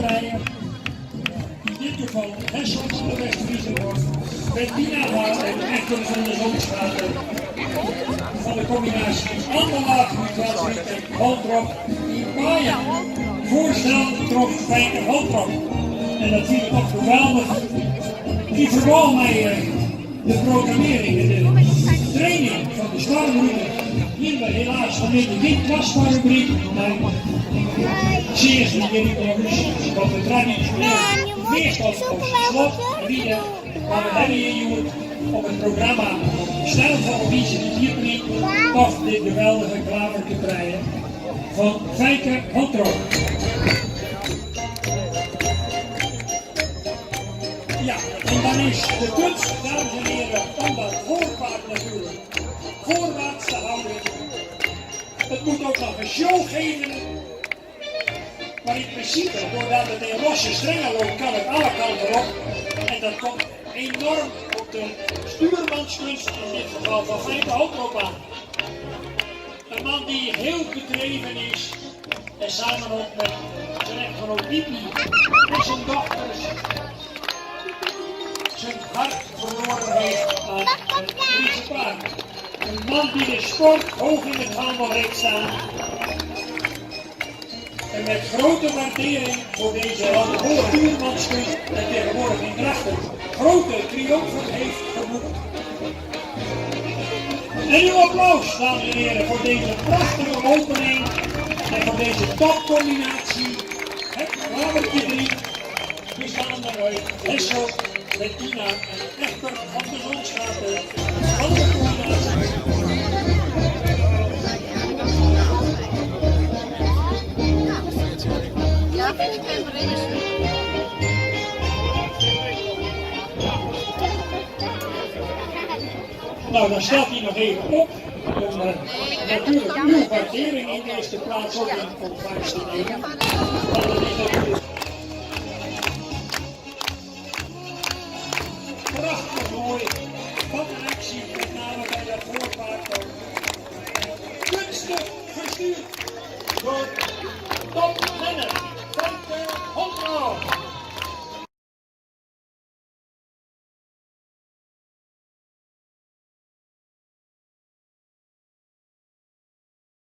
Rijen, in dit geval Hessel van de West-Friese wordt, Bettina Hart en Echter van de Zonstraat van de combinatie Anderlaag, Mutuatie en Holtrop, die Maya voorstellen trok Fijker Holtrop. En dat vind ik toch geweldig. Die vooral mij de programmering en de training van de stormroute. Hier we helaas vanwege de windwasvaarrubriek, maar zeer niet wat we traditioneel meestal op slot bieden. Maar we hebben hier op het programma Stijl van Wiese de Dierbriek toch dit geweldige klaver te krijgen van Fijker Holtrop. Ja, en dan is de kunst, dames en heren, om dat voorpaard natuurlijk voorwaarts te houden. Het moet ook nog een show geven, maar in principe, doordat het in losse strengen loopt, kan het alle kanten op. En dat komt enorm op de stuurmanskunst, in dit geval van Fijker Holtrop aan. Een man die heel gedreven is, en samen ook met zijn echtgenoot Bibi en zijn dochters, zijn hart verloren heeft aan het Friese paard. Een man die de sport hoog in het vaandel heeft staan. En met grote waardering voor deze hoge stuurmanskunst en tegenwoordig in Drachten grote triomfen heeft geboekt. En uw applaus, dames en heren, voor deze prachtige opening en voor deze topcombinatie. Het Klavertje 3, bestaande uit Hessel, Bettina en Echter van de Zonstraat van de combinatie. Ja, vind ik even bericht. Nou, dan staat hij nog even op. Om natuurlijk uw waardering in de eerste plaats ook in ontvangst te nemen. Want dat is natuurlijk prachtig mooi. Wat een actie, met name bij dat voorpaard. Kunstig gestuurd door